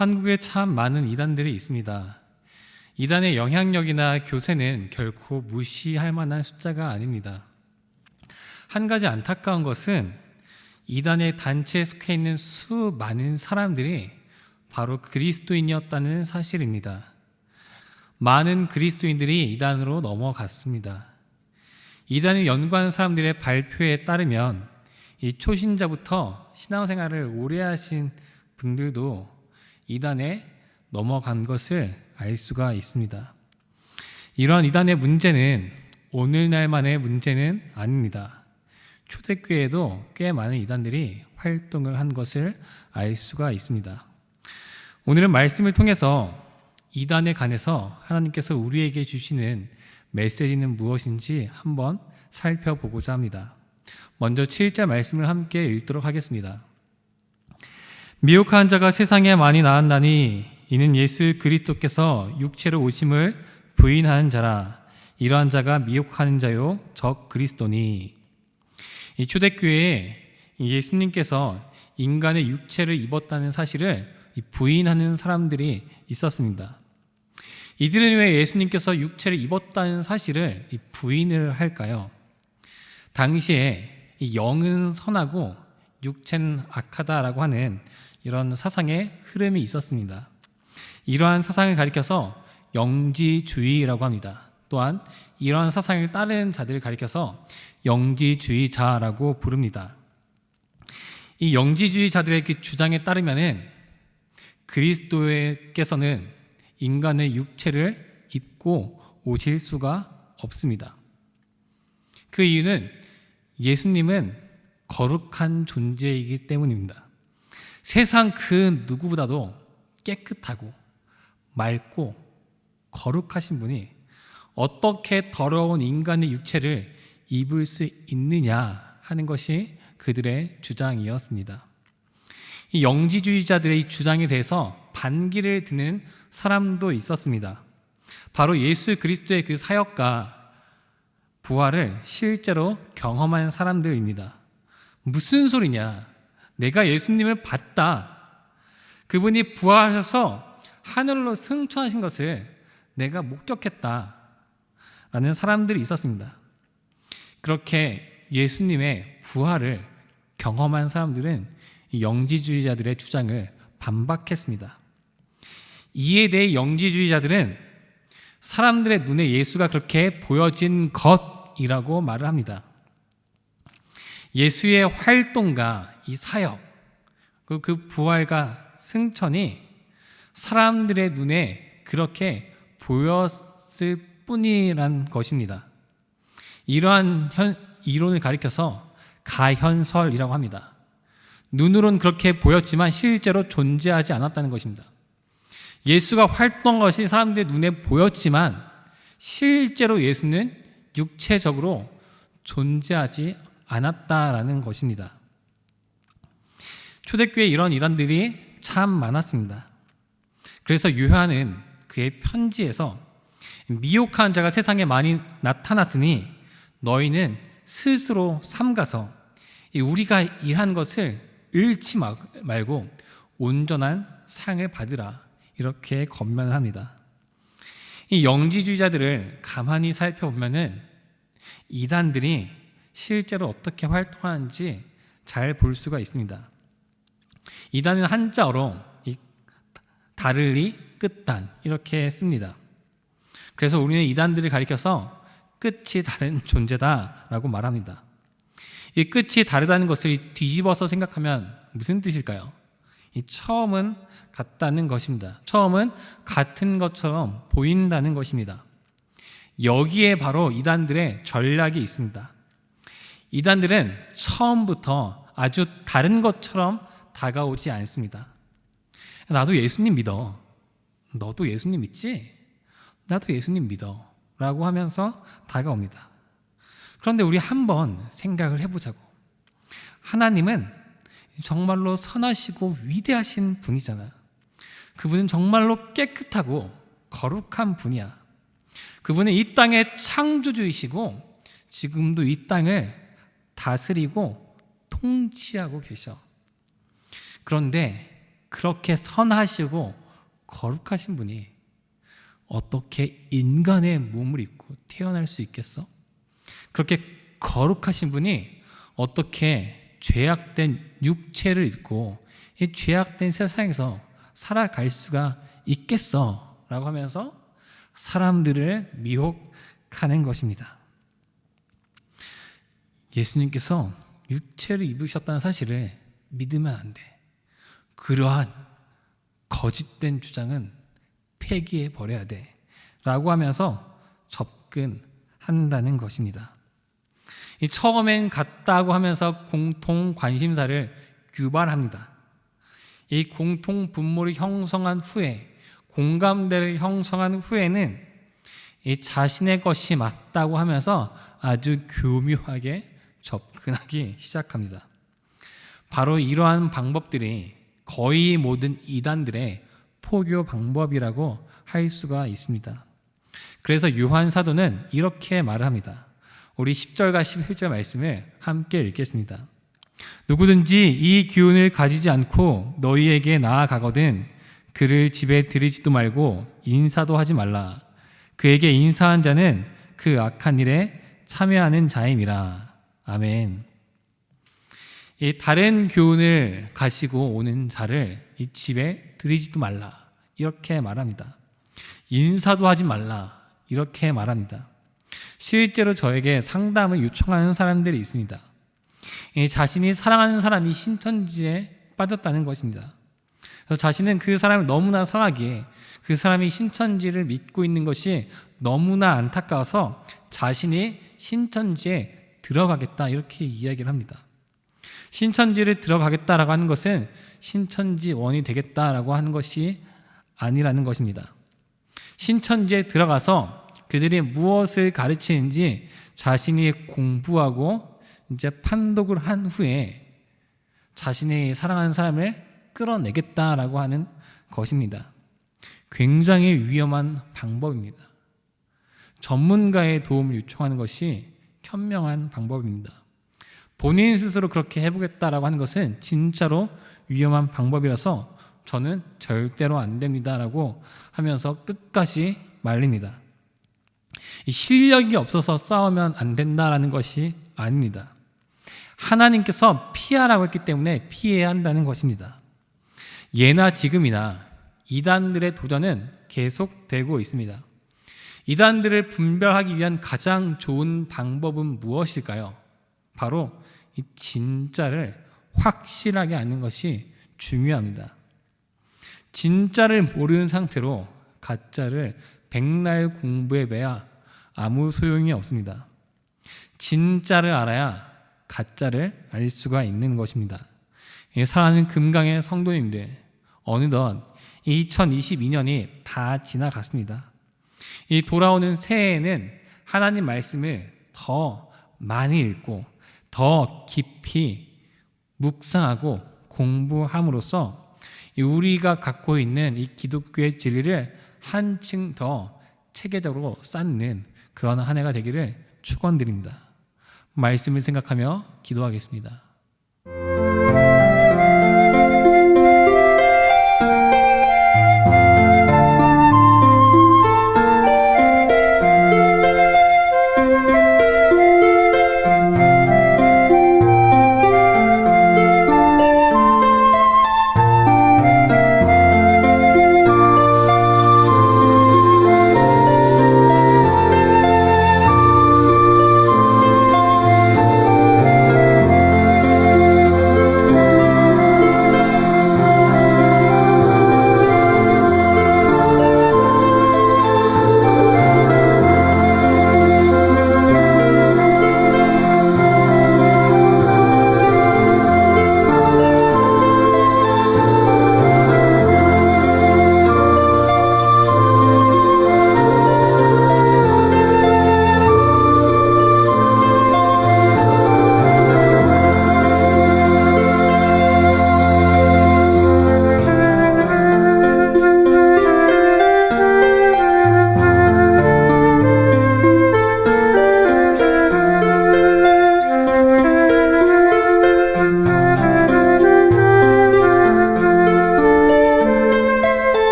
한국에 참 많은 이단들이 있습니다. 이단의 영향력이나 교세는 결코 무시할 만한 숫자가 아닙니다. 한 가지 안타까운 것은 이단의 단체에 속해 있는 수많은 사람들이 바로 그리스도인이었다는 사실입니다. 많은 그리스도인들이 이단으로 넘어갔습니다. 이단에 연구하는 사람들의 발표에 따르면 이 초신자부터 신앙생활을 오래 하신 분들도 이단에 넘어간 것을 알 수가 있습니다. 이러한 이단의 문제는 오늘날만의 문제는 아닙니다. 초대교회에도 꽤 많은 이단들이 활동을 한 것을 알 수가 있습니다. 오늘은 말씀을 통해서 이단에 관해서 하나님께서 우리에게 주시는 메시지는 무엇인지 한번 살펴보고자 합니다. 먼저 7절 말씀을 함께 읽도록 하겠습니다. 미혹한 자가 세상에 많이 나왔나니 이는 예수 그리스도께서 육체로 오심을 부인하는 자라. 이러한 자가 미혹하는 자요 적 그리스도니. 이 초대교회에 예수님께서 인간의 육체를 입었다는 사실을 부인하는 사람들이 있었습니다. 이들은 왜 예수님께서 육체를 입었다는 사실을 부인을 할까요? 당시에 이 영은 선하고 육체는 악하다라고 하는 이런 사상의 흐름이 있었습니다. 이러한 사상을 가리켜서 영지주의라고 합니다. 또한 이러한 사상을 따르는 자들을 가리켜서 영지주의자라고 부릅니다. 이 영지주의자들의 그 주장에 따르면은 그리스도께서는 인간의 육체를 입고 오실 수가 없습니다. 그 이유는 예수님은 거룩한 존재이기 때문입니다. 세상 그 누구보다도 깨끗하고 맑고 거룩하신 분이 어떻게 더러운 인간의 육체를 입을 수 있느냐 하는 것이 그들의 주장이었습니다. 이 영지주의자들의 주장에 대해서 반기를 드는 사람도 있었습니다. 바로 예수 그리스도의 그 사역과 부활을 실제로 경험한 사람들입니다. 무슨 소리냐? 내가 예수님을 봤다. 그분이 부활하셔서 하늘로 승천하신 것을 내가 목격했다. 라는 사람들이 있었습니다. 그렇게 예수님의 부활을 경험한 사람들은 영지주의자들의 주장을 반박했습니다. 이에 대해 영지주의자들은 사람들의 눈에 예수가 그렇게 보여진 것이라고 말을 합니다. 예수의 활동과 이 사역, 그 부활과 승천이 사람들의 눈에 그렇게 보였을 뿐이란 것입니다. 이러한 이론을 가리켜서 가현설이라고 합니다. 눈으로는 그렇게 보였지만 실제로 존재하지 않았다는 것입니다. 예수가 활동한 것이 사람들의 눈에 보였지만 실제로 예수는 육체적으로 존재하지 않았다라는 것입니다. 초대교회에 이런 이단들이 참 많았습니다. 그래서 요한은 그의 편지에서 미혹한 자가 세상에 많이 나타났으니 너희는 스스로 삼가서 우리가 일한 것을 잃지 말고 온전한 상을 받으라 이렇게 권면을 합니다. 이 영지주의자들을 가만히 살펴보면은 이단들이 실제로 어떻게 활동하는지 잘 볼 수가 있습니다. 이단은 한자어로 다를리 끝단 이렇게 씁니다. 그래서 우리는 이단들을 가리켜서 끝이 다른 존재다라고 말합니다. 이 끝이 다르다는 것을 뒤집어서 생각하면 무슨 뜻일까요? 이 처음은 같다는 것입니다. 처음은 같은 것처럼 보인다는 것입니다. 여기에 바로 이단들의 전략이 있습니다. 이단들은 처음부터 아주 다른 것처럼 다가오지 않습니다. 나도 예수님 믿어. 너도 예수님 믿지? 나도 예수님 믿어. 라고 하면서 다가옵니다. 그런데 우리 한번 생각을 해보자고. 하나님은 정말로 선하시고 위대하신 분이잖아. 그분은 정말로 깨끗하고 거룩한 분이야. 그분은 이 땅의 창조주이시고 지금도 이 땅을 다스리고 통치하고 계셔. 그런데 그렇게 선하시고 거룩하신 분이 어떻게 인간의 몸을 입고 태어날 수 있겠어? 그렇게 거룩하신 분이 어떻게 죄악된 육체를 입고 이 죄악된 세상에서 살아갈 수가 있겠어? 라고 하면서 사람들을 미혹하는 것입니다. 예수님께서 육체를 입으셨다는 사실을 믿으면 안 돼. 그러한 거짓된 주장은 폐기해 버려야 돼. 라고 하면서 접근한다는 것입니다. 처음엔 같다고 하면서 공통 관심사를 유발합니다. 이 공통 분모를 형성한 후에, 공감대를 형성한 후에는 이 자신의 것이 맞다고 하면서 아주 교묘하게 접근하기 시작합니다. 바로 이러한 방법들이 거의 모든 이단들의 포교 방법이라고 할 수가 있습니다. 그래서 요한 사도는 이렇게 말을 합니다. 우리 10절과 11절 말씀을 함께 읽겠습니다. 누구든지 이 기운을 가지지 않고 너희에게 나아가거든 그를 집에 들이지도 말고 인사도 하지 말라. 그에게 인사한 자는 그 악한 일에 참여하는 자임이라. 아멘. 이 다른 교훈을 가지고 오는 자를 이 집에 들이지도 말라. 이렇게 말합니다. 인사도 하지 말라. 이렇게 말합니다. 실제로 저에게 상담을 요청하는 사람들이 있습니다. 자신이 사랑하는 사람이 신천지에 빠졌다는 것입니다. 그래서 자신은 그 사람을 너무나 사랑하기에 그 사람이 신천지를 믿고 있는 것이 너무나 안타까워서 자신이 신천지에 들어가겠다 이렇게 이야기를 합니다. 신천지를 들어가겠다라고 하는 것은 신천지원이 되겠다라고 하는 것이 아니라는 것입니다. 신천지에 들어가서 그들이 무엇을 가르치는지 자신이 공부하고 이제 판독을 한 후에 자신이 사랑하는 사람을 끌어내겠다라고 하는 것입니다. 굉장히 위험한 방법입니다. 전문가의 도움을 요청하는 것이 현명한 방법입니다. 본인 스스로 그렇게 해보겠다라고 하는 것은 진짜로 위험한 방법이라서 저는 절대로 안 됩니다라고 하면서 끝까지 말립니다. 이 실력이 없어서 싸우면 안 된다라는 것이 아닙니다. 하나님께서 피하라고 했기 때문에 피해야 한다는 것입니다. 예나 지금이나 이단들의 도전은 계속되고 있습니다. 이단들을 분별하기 위한 가장 좋은 방법은 무엇일까요? 바로 이 진짜를 확실하게 아는 것이 중요합니다. 진짜를 모르는 상태로 가짜를 백날 공부해봐야 아무 소용이 없습니다. 진짜를 알아야 가짜를 알 수가 있는 것입니다. 사랑하는 금강의 성도님들, 어느덧 2022년이 다 지나갔습니다. 이 돌아오는 새해에는 하나님 말씀을 더 많이 읽고 더 깊이 묵상하고 공부함으로써 우리가 갖고 있는 이 기독교의 진리를 한층 더 체계적으로 쌓는 그런 한 해가 되기를 축원드립니다. 말씀을 생각하며 기도하겠습니다.